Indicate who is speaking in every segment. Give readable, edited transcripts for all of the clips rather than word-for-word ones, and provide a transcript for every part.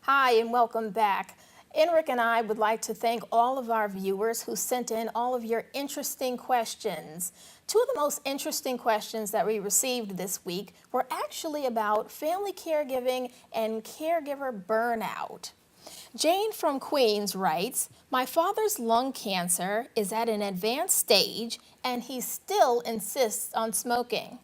Speaker 1: Hi, and welcome back. Enric and I would like to thank all of our viewers who sent in all of your interesting questions. Two of the most interesting questions that we received this week were actually about family caregiving and caregiver burnout. Jane from Queens writes, "My father's lung cancer is at an advanced stage and he still insists on smoking.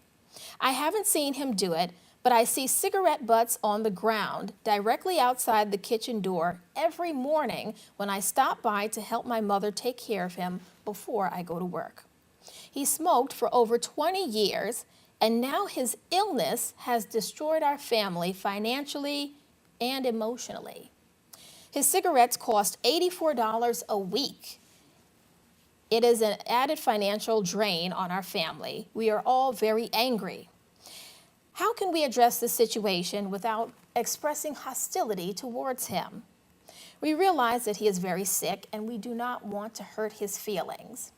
Speaker 1: I haven't seen him do it, but I see cigarette butts on the ground directly outside the kitchen door every morning when I stop by to help my mother take care of him before I go to work. He smoked for over 20 years, and now his illness has destroyed our family financially and emotionally. His cigarettes cost $84 a week. It is an added financial drain on our family. We are all very angry. How can we address this situation without expressing hostility towards him? We realize that he is very sick and we do not want to hurt his feelings."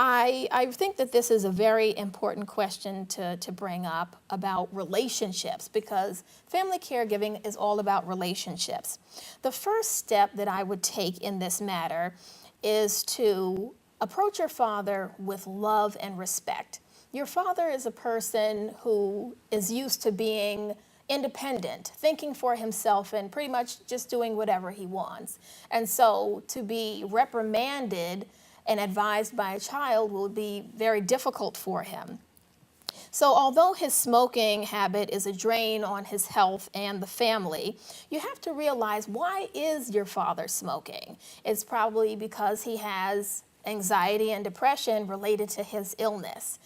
Speaker 1: I think that this is a very important question to bring up about relationships, because family caregiving is all about relationships. The first step that I would take in this matter is to approach your father with love and respect. Your father is a person who is used to being independent, thinking for himself, and pretty much just doing whatever he wants. And so to be reprimanded and advised by a child will be very difficult for him. So although his smoking habit is a drain on his health and the family, you have to realize, why is your father smoking? It's probably because he has anxiety and depression related to his illness.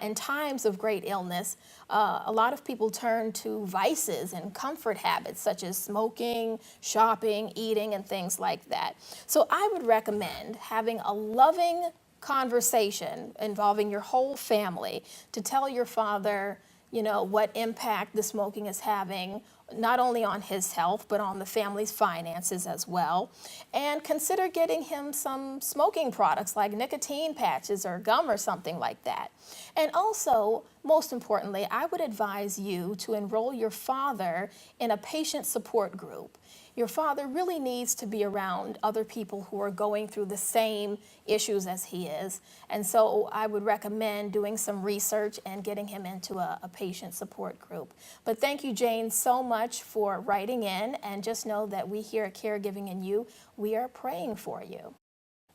Speaker 1: In times of great illness, a lot of people turn to vices and comfort habits such as smoking, shopping, eating, and things like that. So I would recommend having a loving conversation involving your whole family to tell your father, what impact the smoking is having, not only on his health, but on the family's finances as well. And consider getting him some smoking products like nicotine patches or gum or something like that. And also, most importantly, I would advise you to enroll your father in a patient support group. Your father really needs to be around other people who are going through the same issues as he is. And so I would recommend doing some research and getting him into a patient support group. But thank you, Jane, so much for writing in. And just know that we here at Caregiving and You, we are praying for you.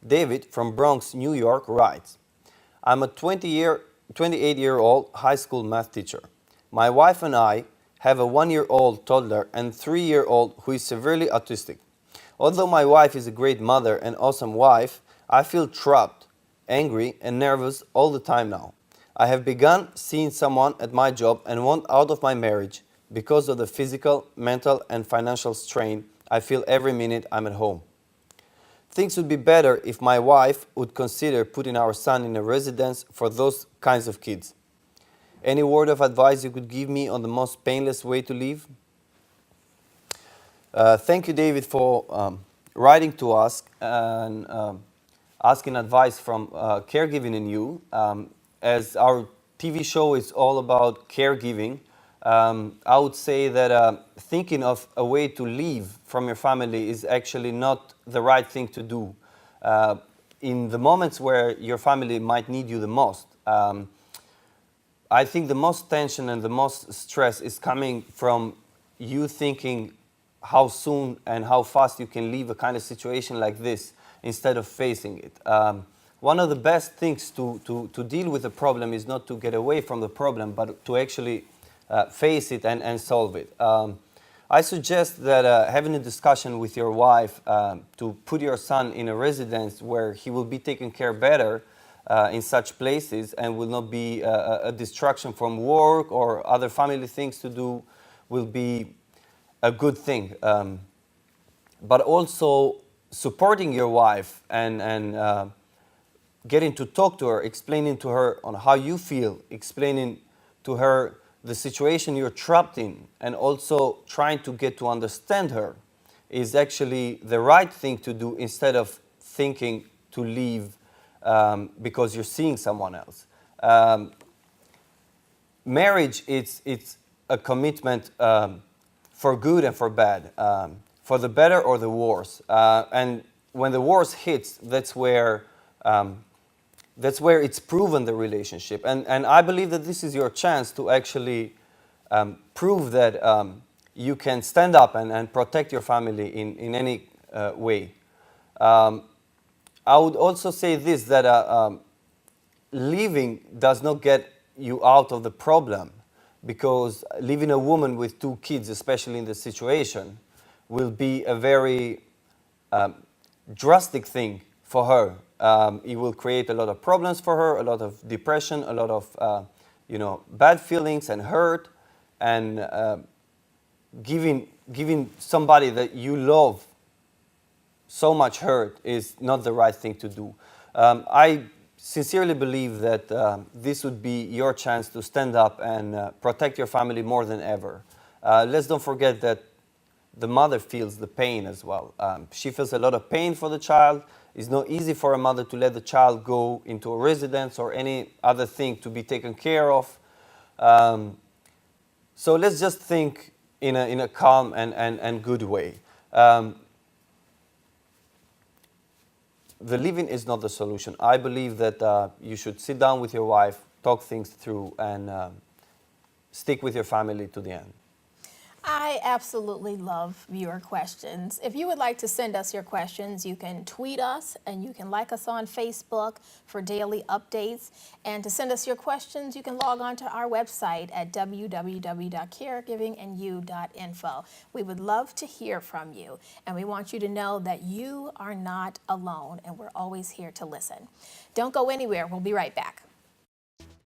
Speaker 2: David from Bronx, New York writes, "I'm a 28-year-old high school math teacher. My wife and I have a 1-year-old toddler and 3-year-old who is severely autistic. Although my wife is a great mother and awesome wife, I feel trapped, angry, and nervous all the time now. I have begun seeing someone at my job and want out of my marriage because of the physical, mental, and financial strain I feel every minute I'm at home. Things would be better if my wife would consider putting our son in a residence for those kinds of kids. Any word of advice you could give me on the most painless way to live?" Thank you, David, for writing to us and asking advice from Caregiving in You. As our TV show is all about caregiving, I would say that thinking of a way to leave from your family is actually not the right thing to do in the moments where your family might need you the most. I think the most tension and the most stress is coming from you thinking how soon and how fast you can leave a kind of situation like this instead of facing it. One of the best things to deal with a problem is not to get away from the problem, but to actually face it and solve it. I suggest that having a discussion with your wife to put your son in a residence where he will be taken care better in such places and will not be a distraction from work or other family things to do will be a good thing. But also supporting your wife and getting to talk to her, explaining to her on how you feel, explaining to her the situation you're trapped in, and also trying to get to understand her is actually the right thing to do instead of thinking to leave because you're seeing someone else. Marriage, it's a commitment for good and for bad, for the better or the worse. And when the worst hits, that's where it's proven the relationship. And I believe that this is your chance to actually prove that you can stand up and protect your family in any way. I would also say this, that leaving does not get you out of the problem, because leaving a woman with 2 kids, especially in this situation, will be a very drastic thing for her. It will create a lot of problems for her, a lot of depression, a lot of bad feelings and hurt, and giving somebody that you love so much hurt is not the right thing to do. I sincerely believe that this would be your chance to stand up and protect your family more than ever. Let's don't forget that the mother feels the pain as well. She feels a lot of pain for the child. It's not easy for a mother to let the child go into a residence or any other thing to be taken care of. So let's just think in a calm and good way. The living is not the solution. I believe that you should sit down with your wife, talk things through, and stick with your family to the end.
Speaker 1: I absolutely love viewer questions. If you would like to send us your questions, you can tweet us and you can like us on Facebook for daily updates. And to send us your questions, you can log on to our website at www.caregivingandyou.info. We would love to hear from you, and we want you to know that you are not alone, and we're always here to listen. Don't go anywhere. We'll be right back.